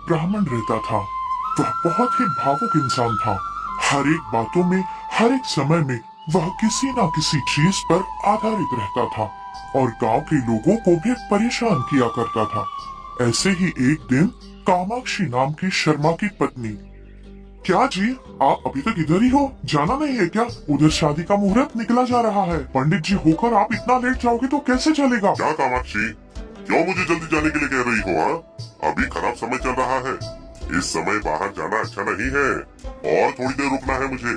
ब्राह्मण रहता था। वह बहुत ही भावुक इंसान था। हर एक बातों में, हर एक समय में वह किसी न किसी चीज पर आधारित रहता था और गांव के लोगों को भी परेशान किया करता था। ऐसे ही एक दिन कामाक्षी नाम की शर्मा की पत्नी। क्या जी, आप अभी तक इधर ही हो? जाना नहीं है क्या? उधर शादी का मुहूर्त निकला जा रहा है। पंडित जी होकर आप इतना लेट जाओगे तो कैसे चलेगा? क्या कामाक्षी, क्यों मुझे जल्दी जाने के लिए कह रही हो? हाँ, अभी खराब समय चल रहा है। इस समय बाहर जाना अच्छा नहीं है और थोड़ी देर रुकना है मुझे।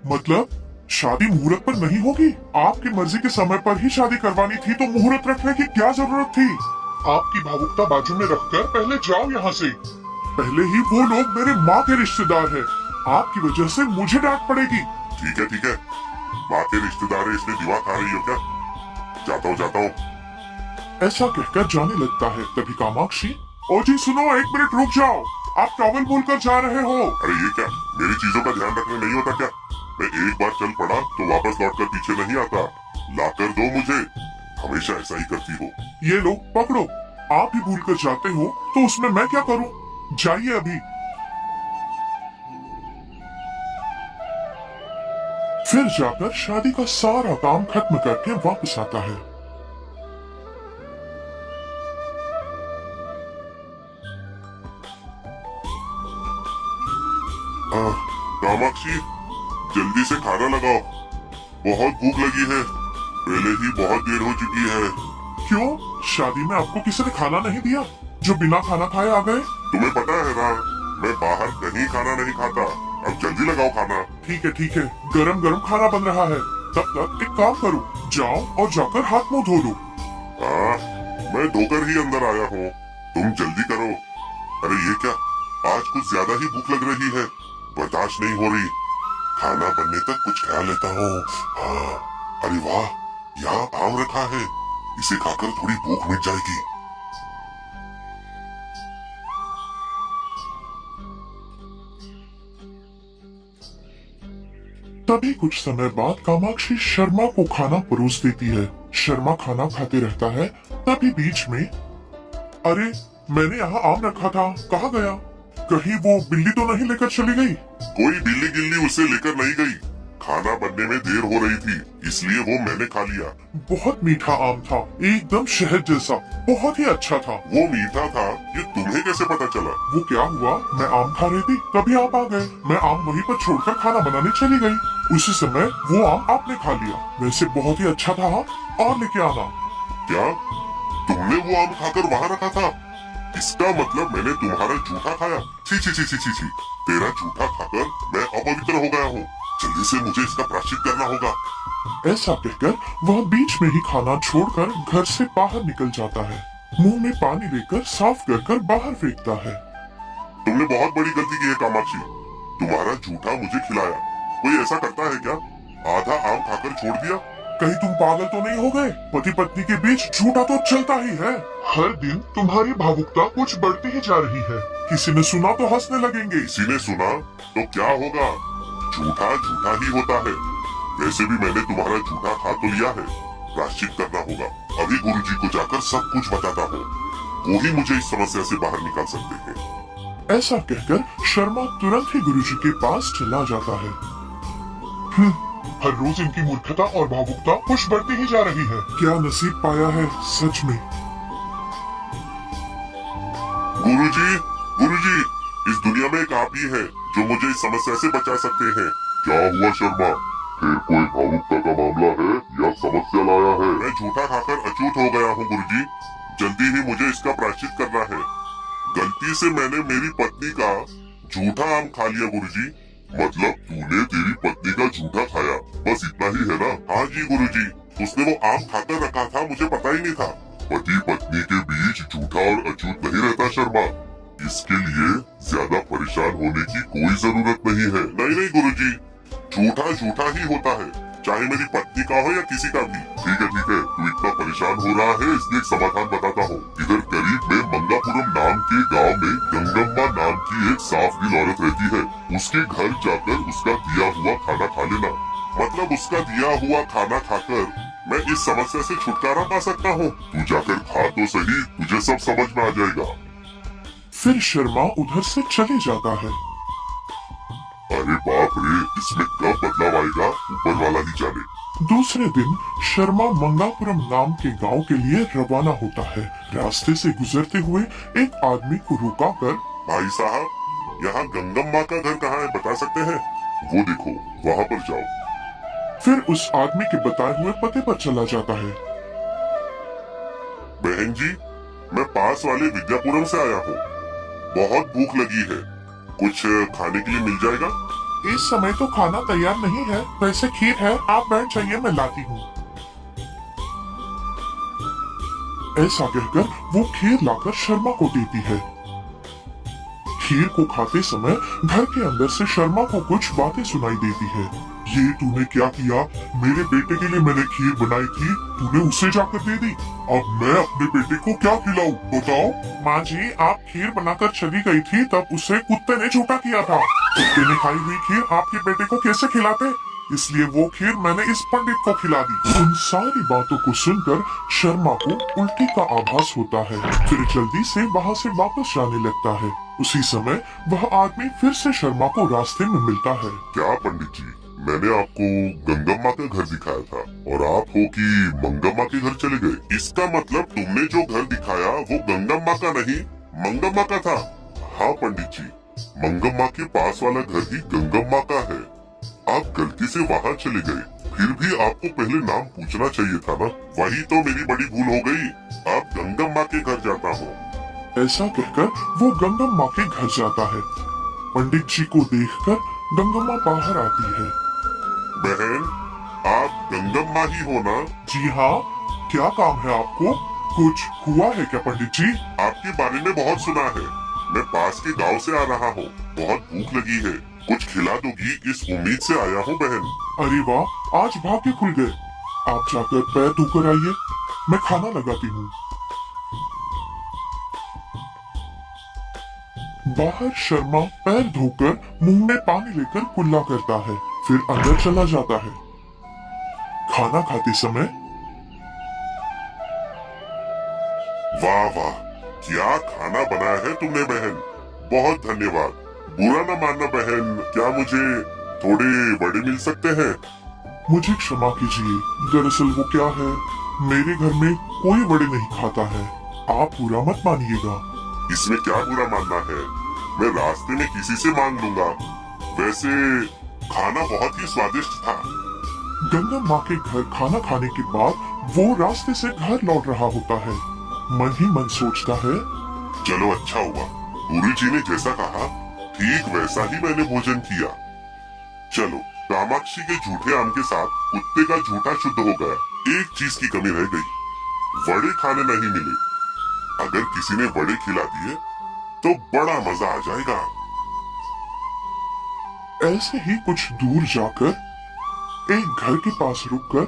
मतलब शादी मुहूर्त पर नहीं होगी? आपकी मर्जी के समय पर ही शादी करवानी थी तो मुहूर्त रखने की क्या जरूरत थी? आपकी भावुकता बाजू में रखकर पहले जाओ यहाँ से। पहले ही वो लोग मेरे माँ के रिश्तेदार हैं। आपकी वजह से मुझे डांट पड़ेगी। ठीक है, माँ के रिश्तेदार है इसलिए दीवा खा रही हो क्या? जाता हूँ। ऐसा कहकर जाने लगता है। तभी कामाक्षी, ओ जी सुनो, 1 मिनट रुक जाओ, आप टॉवल बोलकर जा रहे हो। अरे ये क्या, मेरी चीजों का ध्यान रखना नहीं होता क्या? मैं एक बार चल पड़ा तो वापस लौटकर पीछे नहीं आता। लाकर दो मुझे, हमेशा ऐसा ही करती हो। ये लो पकड़ो। आप ही भूल कर जाते हो तो उसमें मैं क्या करूं? जाइए अभी। फिर जाकर शादी का सारा काम खत्म करके वापस आता है। कामाक्षी, जल्दी से खाना लगाओ, बहुत भूख लगी है। पहले ही बहुत देर हो चुकी है। क्यों, शादी में आपको किसी ने खाना नहीं दिया जो बिना खाना खाए आ गए? तुम्हें पता है ना, मैं बाहर कहीं खाना नहीं खाता। अब जल्दी लगाओ खाना। ठीक है, गरम गरम खाना बन रहा है। तब तक एक काम करो, जाओ और जाकर हाथ मुंह धो लो। हाँ, मैं धोकर ही अंदर आया हूँ, तुम जल्दी करो। अरे ये क्या, आज कुछ ज्यादा ही भूख लग रही है, बर्दाश्त नहीं हो रही। खाना बनने तक कुछ खा लेता हूँ। हाँ, अरे वाह, यहाँ आम रखा है, इसे खाकर थोड़ी भूख मिट जाएगी। तभी कुछ समय बाद कामाक्षी शर्मा को खाना परोस देती है। शर्मा खाना खाते रहता है। तभी बीच में, अरे मैंने यहाँ आम रखा था, कहाँ गया? कहीं वो बिल्ली तो नहीं लेकर चली गई? कोई बिल्ली गिल्ली उसे लेकर नहीं गई। खाना बनने में देर हो रही थी, इसलिए वो मैंने खा लिया। बहुत मीठा आम था, एकदम शहद जैसा, बहुत ही अच्छा था। वो मीठा था, ये तुम्हें कैसे पता चला? वो क्या हुआ, मैं आम खा रही थी तभी आप आ गए। मैं आम वहीं पर छोड़कर खाना बनाने चली गई। उसी समय वो आम आपने खा लिया। वैसे बहुत ही अच्छा था, और लेके आना। क्या तुमने वो आम खाकर वहाँ रखा था? इसका मतलब मैंने तुम्हारा जूठा खाया। छी छी छी छी छी छी, तेरा जूठा खाकर मैं अपवित्र हो गया हूँ। जल्दी से मुझे इसका प्रायश्चित करना होगा। ऐसा कहकर वह बीच में ही खाना छोड़कर घर से बाहर निकल जाता है। मुंह में पानी लेकर साफ कर बाहर फेंकता है। तुमने बहुत बड़ी गलती की है कामाक्षी, तुम्हारा जूठा मुझे खिलाया। कोई ऐसा करता है क्या? आधा आम खाकर छोड़ दिया। कहीं तुम पागल तो नहीं हो गए? पति पत्नी के बीच झूठा तो चलता ही है। हर दिन तुम्हारी भावुकता कुछ बढ़ती ही जा रही है। किसी ने सुना तो हंसने लगेंगे। किसी ने सुना तो क्या होगा? झूठा झूठा ही होता है। वैसे भी मैंने तुम्हारा झूठा खा तो लिया है, प्रायश्चित करना होगा। अभी गुरुजी को जाकर सब कुछ बताता हूँ, वो ही मुझे इस समस्या से बाहर निकाल सकते हैं। ऐसा कहकर शर्मा तुरंत ही गुरुजी के पास चला जाता है। हर रोज इनकी मूर्खता और भावुकता कुछ बढ़ती ही जा रही है। क्या नसीब पाया है सच में। गुरुजी, इस दुनिया में एक आप ही है जो मुझे इस समस्या से बचा सकते हैं। क्या हुआ शर्मा, फिर कोई भावुकता का मामला है या समस्या लाया है? मैं झूठा खाकर अछूत हो गया हूँ गुरुजी, जल्दी ही मुझे इसका प्रायश्चित करना है। गलती से मैंने मेरी पत्नी का झूठा आम खा लिया गुरुजी। मतलब तूने तेरी पत्नी का झूठा खाया, बस इतना ही है ना? हाँ जी गुरुजी, उसने वो आम खाकर रखा था, मुझे पता ही नहीं था। पति पत्नी के बीच झूठा और अछूत नहीं रहता शर्मा, इसके लिए ज्यादा परेशान होने की कोई जरूरत नहीं है। नहीं गुरुजी, झूठा झूठा ही होता है, चाहे मेरी पत्नी का हो या किसी का भी। ठीक है, तू इतना परेशान हो रहा है, इसलिए एक समाधान बताता हूँ। इधर करीब में मंगापुरम नाम के गांव में गंगम्मा नाम की एक साफ दिल औरत रहती है। उसके घर जाकर उसका दिया हुआ खाना खा लेना। मतलब उसका दिया हुआ खाना खाकर मैं इस समस्या से छुटकारा पा सकता हूँ। तू जाकर खा तो सही, तुझे सब समझ में आ जाएगा। फिर शर्मा उधर से चले जाता है। अरे बाप रे, इसमें कब बदलाव आएगा ऊपर वाला ही जाने। दूसरे दिन शर्मा मंगापुरम नाम के गांव के लिए रवाना होता है। रास्ते से गुजरते हुए एक आदमी को रुका कर, भाई साहब, यहाँ गंगम्मा का घर कहाँ है, बता सकते हैं? वो देखो, वहाँ पर जाओ। फिर उस आदमी के बताए हुए पते पर चला जाता है। बहन जी, मैं पास वाले विद्यापुरम से आया हूँ। बहुत भूख लगी है, कुछ खाने के लिए मिल जाएगा? इस समय तो खाना तैयार नहीं है, वैसे खीर है, आप बैठ जाइए, मैं लाती हूँ। ऐसा कहकर वो खीर लाकर शर्मा को देती है। खीर को खाते समय घर के अंदर से शर्मा को कुछ बातें सुनाई देती है। ये तूने क्या किया? मेरे बेटे के लिए मैंने खीर बनाई थी, तूने उसे जाकर दे दी। अब मैं अपने बेटे को क्या खिलाऊं, बताओ? माँ जी, आप खीर बनाकर चली गई थी, तब उसे कुत्ते ने झूठा किया था। कुत्ते ने खाई हुई खीर आपके बेटे को कैसे खिलाते? इसलिए वो खीर मैंने इस पंडित को खिला दी। उन सारी बातों को सुनकर शर्मा को उल्टी का आभास होता है। फिर जल्दी से वहाँ से वापस जाने लगता है। उसी समय वह आदमी फिर से शर्मा को रास्ते में मिलता है। क्या पंडित जी, मैंने आपको गंगम्मा का घर दिखाया था और आप हो कि मंगम्मा के घर चले गए। इसका मतलब तुमने जो घर दिखाया वो गंगम्मा का नहीं, मंगम्मा का था। हाँ पंडित जी, मंगम्मा के पास वाला घर ही गंगम्मा का है। आप गलती से वहाँ चले गए, फिर भी आपको पहले नाम पूछना चाहिए था ना। वही तो मेरी बड़ी भूल हो गई। आप गंगम्मा के घर जाता हूँ। ऐसा कहकर वो गंगम्मा के घर जाता है। पंडित जी को देखकर गंगम्मा बाहर आती है। बहन, आप गंगम्मा ही हो ना? जी हाँ, क्या काम है आपको? कुछ हुआ है क्या पंडित जी? आपके बारे में बहुत सुना है। मैं पास के गांव से आ रहा हूँ, बहुत भूख लगी है, कुछ खिला दोगी इस उम्मीद से आया हूँ बहन। अरे वाह, आज भाग्य खुल गए। आप जाकर पैर धोकर आइए, मैं खाना लगाती हूँ। बाहर शर्मा पैर धोकर मुंह में पानी लेकर कुल्ला करता है, फिर अंदर चला जाता है। खाना खाते समय, वाह वाह, क्या खाना बनाया है तुमने बहन, बहुत धन्यवाद। बुरा न मानना बहन, क्या मुझे थोड़े वड़े मिल सकते हैं? मुझे क्षमा कीजिए, दरअसल वो क्या है, मेरे घर में कोई वड़े नहीं खाता है, आप बुरा मत मानिएगा। इसमें क्या बुरा मानना है, मैं रास्ते में किसी से मांग लूंगा। वैसे खाना बहुत ही स्वादिष्ट था। गंगम्मा के घर खाना खाने के बाद वो रास्ते से घर लौट रहा होता है। मन ही मन सोचता है, चलो अच्छा हुआ, गुरुजी ने जैसा कहा ठीक वैसा ही मैंने भोजन किया। चलो, कामाक्षी के झूठे आम के साथ कुत्ते का झूठा शुद्ध हो गया। एक चीज की कमी रह गई, वड़े खाने नहीं मिले। अगर किसी ने वड़े खिला दिए तो बड़ा मजा आ जाएगा। ऐसे ही कुछ दूर जाकर एक घर के पास रुककर,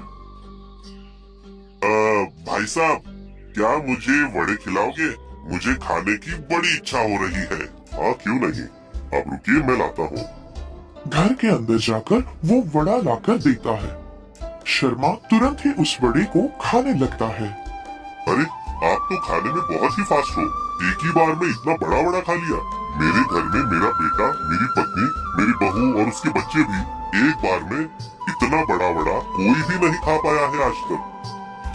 भाई साहब, क्या मुझे वड़े खिलाओगे? मुझे खाने की बड़ी इच्छा हो रही है। हाँ क्यों नहीं, आप रुकिए, मैं लाता हूँ। घर के अंदर जाकर वो वड़ा लाकर देता है। शर्मा तुरंत ही उस वड़े को खाने लगता है। अरे, आप तो खाने में बहुत ही फास्ट हो, एक ही बार में इतना बड़ा वड़ा खा लिया। मेरे घर में मेरा बेटा, मेरी पत्नी, मेरी बहू और उसके बच्चे भी एक बार में इतना बड़ा वड़ा कोई भी नहीं खा पाया है आज तक।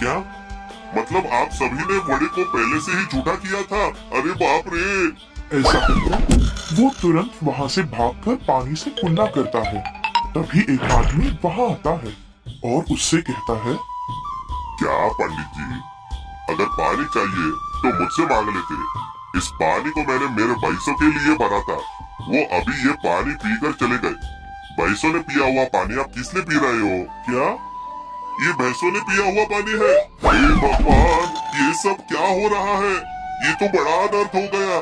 क्या मतलब आप सभी ने वड़े को पहले से ही झूठा किया था? अरे बाप रे! ऐसा कहकर वो तुरंत वहाँ से भागकर पानी से कुल्ला करता है। तभी एक आदमी वहाँ आता है और उससे कहता है, क्या पंडित जी, अगर पानी चाहिए तो मुझसे मांग लेते। इस पानी को मैंने मेरे भैंसों के लिए भरा था, वो अभी ये पानी पीकर चले गए। भैंसों ने पिया हुआ पानी आप किस लिए पी रहे हो? क्या ये भैंसों ने पिया हुआ पानी है? हे भगवान, ये सब क्या हो रहा है? ये तो बड़ा अनर्थ हो गया।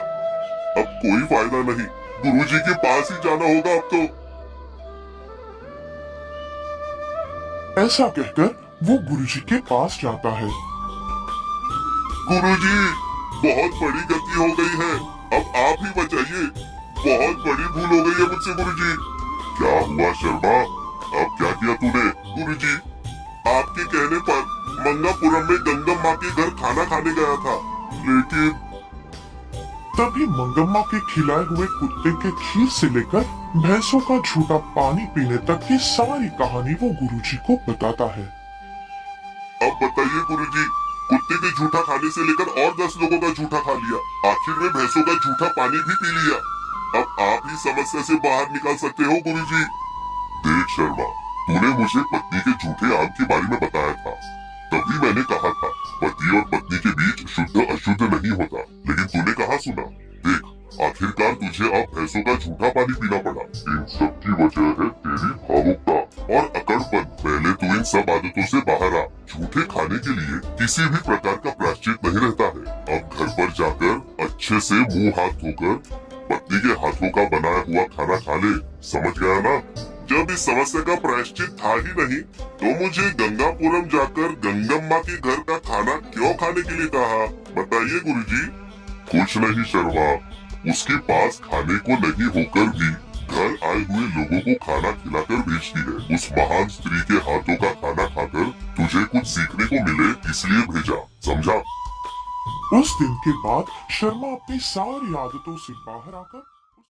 अब कोई फायदा नहीं, गुरुजी के पास ही जाना होगा अब तो। ऐसा कहकर वो गुरुजी के पास जाता है। गुरुजी, बहुत बड़ी गलती हो गई है, अब आप ही बचाइए। बहुत बड़ी भूल हो गई है मुझसे गुरुजी। क्या हुआ शर्मा, अब क्या किया तूने? गुरुजी, आपके कहने पर मंगापुरम में गंगम्मा के घर खाना खाने गया था, लेकिन तभी मंगम्मा के खिलाए हुए कुत्ते के खीर से लेकर भैंसों का झूठा पानी पीने तक की सारी कहानी वो गुरुजी को बताता है। अब बताइए गुरुजी, कुत्ते के झूठा खाने से लेकर और 10 लोगों का झूठा खा लिया, आखिर में भैंसों का झूठा पानी भी पी लिया। अब आप ही समस्या से बाहर निकाल सकते हो गुरुजी। देख शर्मा, तूने मुझे पत्नी के झूठे आम के बारे में बताया था, तभी मैंने कहा था पति और पत्नी के बीच शुद्ध अशुद्ध नहीं होता, लेकिन तूने कहा सुना। देख, आखिरकार तुझे अब भैंसों का झूठा पानी पीना पड़ा। इन सब की वजह है तेरी भावुकता और अकड़पन। पहले तू इन सब आदतों से बाहर आ। झूठे खाने के लिए किसी भी प्रकार का प्रायश्चित नहीं रहता है। अब घर पर जाकर अच्छे से मुंह हाथ धोकर पत्नी के हाथों का बनाया हुआ खाना खा ले, समझ गया ना? जब इस समस्या का प्रायश्चित था ही नहीं, तो मुझे गंगापुरम जाकर गंगम्मा के घर का खाना क्यों खाने के लिए कहा? बताइए गुरुजी। कुछ नहीं शर्मा, उसके पास खाने को नहीं होकर भी घर आए हुए लोगों को खाना खिलाकर भेजती है। उस महान स्त्री के हाथों का खाना खाकर तुझे कुछ सीखने को मिले, इसलिए भेजा, समझा? उस दिन के बाद शर्मा अपनी सारी आदतों से बाहर आकर